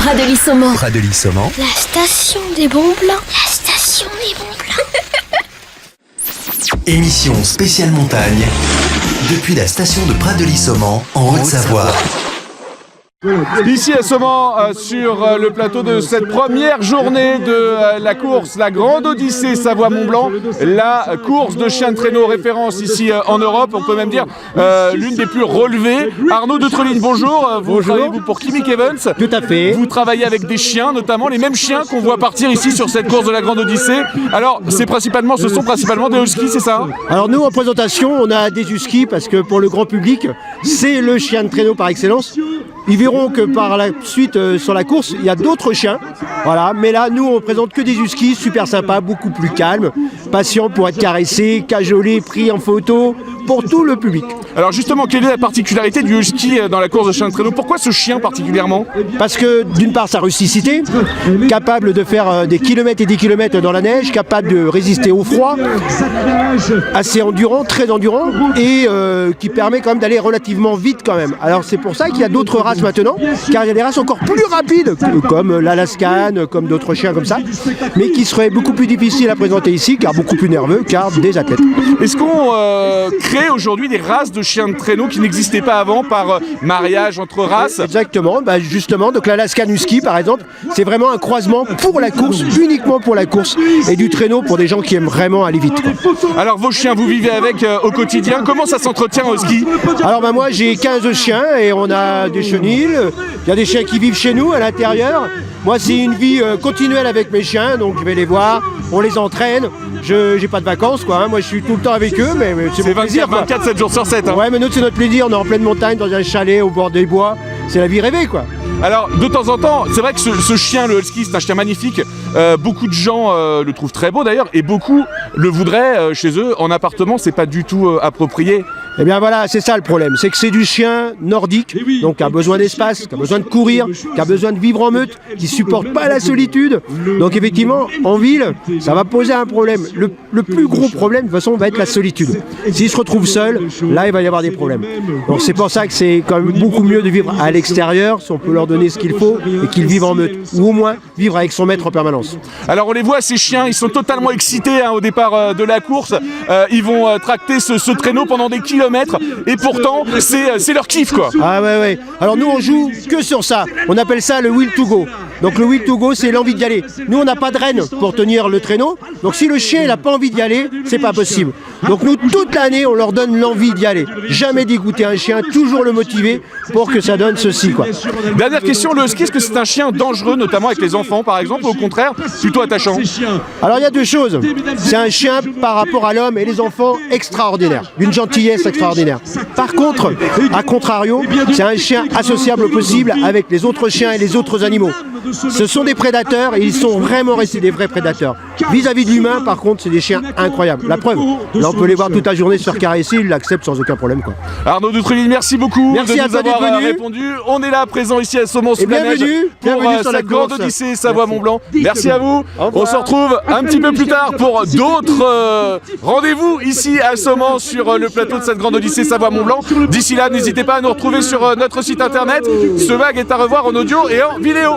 Pradelis-Saumon. Pradelis-Saumon. La station des bons plans. La station des bons plans. Émission spéciale montagne depuis la station de Pradelis-Saumon en Haute-Savoie. Ici à Saumon, sur le plateau de cette première journée de la course, la Grande Odyssée Savoie-Mont-Blanc, la course de chiens de traîneau référence ici en Europe, on peut même dire l'une des plus relevées. Arnaud de Treligne, bonjour. Vous travaillez pour Kimmick Evans. Tout à fait. Vous travaillez avec des chiens, notamment les mêmes chiens qu'on voit partir ici sur cette course de la Grande Odyssée. Alors, ce sont principalement des huskies, c'est ça? Alors nous, en présentation, on a des huskies parce que pour le grand public, c'est le chien de traîneau par excellence. Ils verront que par la suite, sur la course, il y a d'autres chiens. Voilà. Mais là, nous, on présente que des huskies super sympas, beaucoup plus calmes, patients pour être caressés, cajolés, pris en photo, pour tout le public. Alors justement, quelle est la particularité du husky dans la course de chien de traîneau? Pourquoi ce chien particulièrement? Parce que d'une part, sa rusticité, capable de faire des kilomètres et des kilomètres dans la neige, capable de résister au froid, assez endurant, très endurant, et qui permet quand même d'aller relativement vite quand même. Alors c'est pour ça qu'il y a d'autres races maintenant, car il y a des races encore plus rapides, comme l'Alaskan, comme d'autres chiens comme ça, mais qui seraient beaucoup plus difficiles à présenter ici, car beaucoup plus nerveux, car des athlètes. Est-ce qu'on crée aujourd'hui des races de chiens de traîneau qui n'existaient pas avant par mariage entre races? Exactement, justement, donc l'Alaskan Husky par exemple, c'est vraiment un croisement pour la course, uniquement pour la course, et du traîneau pour des gens qui aiment vraiment aller vite, quoi. Alors vos chiens, vous vivez avec au quotidien, comment ça s'entretient au ski? Alors moi j'ai 15 chiens et on a des chenilles, il y a des chiens qui vivent chez nous à l'intérieur. Moi c'est une vie continuelle avec mes chiens, donc je vais les voir, on les entraîne, j'ai pas de vacances quoi, hein. Moi je suis tout le temps avec eux, mais c'est mon plaisir, 24, 7 jours sur 7 hein. Ouais, mais nous c'est notre plaisir, on est en pleine montagne, dans un chalet au bord des bois, c'est la vie rêvée quoi. Alors de temps en temps, c'est vrai que ce chien, le husky, c'est un chien magnifique. Beaucoup de gens le trouvent très beau d'ailleurs, et beaucoup le voudraient chez eux en appartement. C'est pas du tout approprié. Eh bien voilà, c'est ça le problème, c'est que c'est du chien nordique, donc qui a besoin d'espace, qui a besoin de courir, qui a besoin de vivre en meute, qui supporte pas la solitude. Donc effectivement, en ville, ça va poser un problème. Le plus gros problème, de toute façon, va être la solitude. S'il se retrouve seul, là, il va y avoir des problèmes. Donc c'est pour ça que c'est quand même beaucoup mieux de vivre à l'extérieur, si on peut leur donner ce qu'il faut, et qu'ils vivent en meute, ou au moins vivre avec son maître en permanence. Alors on les voit, ces chiens, ils sont totalement excités au départ de la course. Ils vont tracter ce traîneau pendant des kilomètres, et pourtant c'est leur kiff quoi. Ah ouais. Alors nous on joue que sur ça, on appelle ça le will to go. Donc le will to go, c'est l'envie d'y aller. Nous on n'a pas de rêne pour tenir le traîneau, donc si le chien n'a pas envie d'y aller, c'est pas possible. Donc nous toute l'année on leur donne l'envie d'y aller. Jamais dégoûter un chien, toujours le motiver pour que ça donne ceci quoi. Dernière question, le husky, est-ce que c'est un chien dangereux, notamment avec les enfants par exemple, ou au contraire plutôt attachant? Alors il y a deux choses, c'est un chien par rapport à l'homme et les enfants extraordinaire, d'une gentillesse extraordinaire. Par contre, à contrario, c'est un chien associable au possible avec les autres chiens et les autres animaux. Ce sont des prédateurs et ils sont vraiment restés des vrais prédateurs. Vis-à-vis de l'humain, par contre, c'est des chiens incroyables. La preuve, là on peut les voir toute la journée se faire caresser, ils l'acceptent sans aucun problème quoi. Arnaud de Treligne, merci beaucoup merci de à nous avoir répondu. On est là présent ici à Saumon sous la neige pour cette Grande Odyssée Savoie-Mont-Blanc. Merci à vous. On se retrouve un petit peu plus tard pour d'autres rendez-vous ici à Saumon sur le plateau de cette Grande Odyssée Savoie-Mont-Blanc. D'ici là, n'hésitez pas à nous retrouver sur notre site internet. Ce mag est à revoir en audio et en vidéo.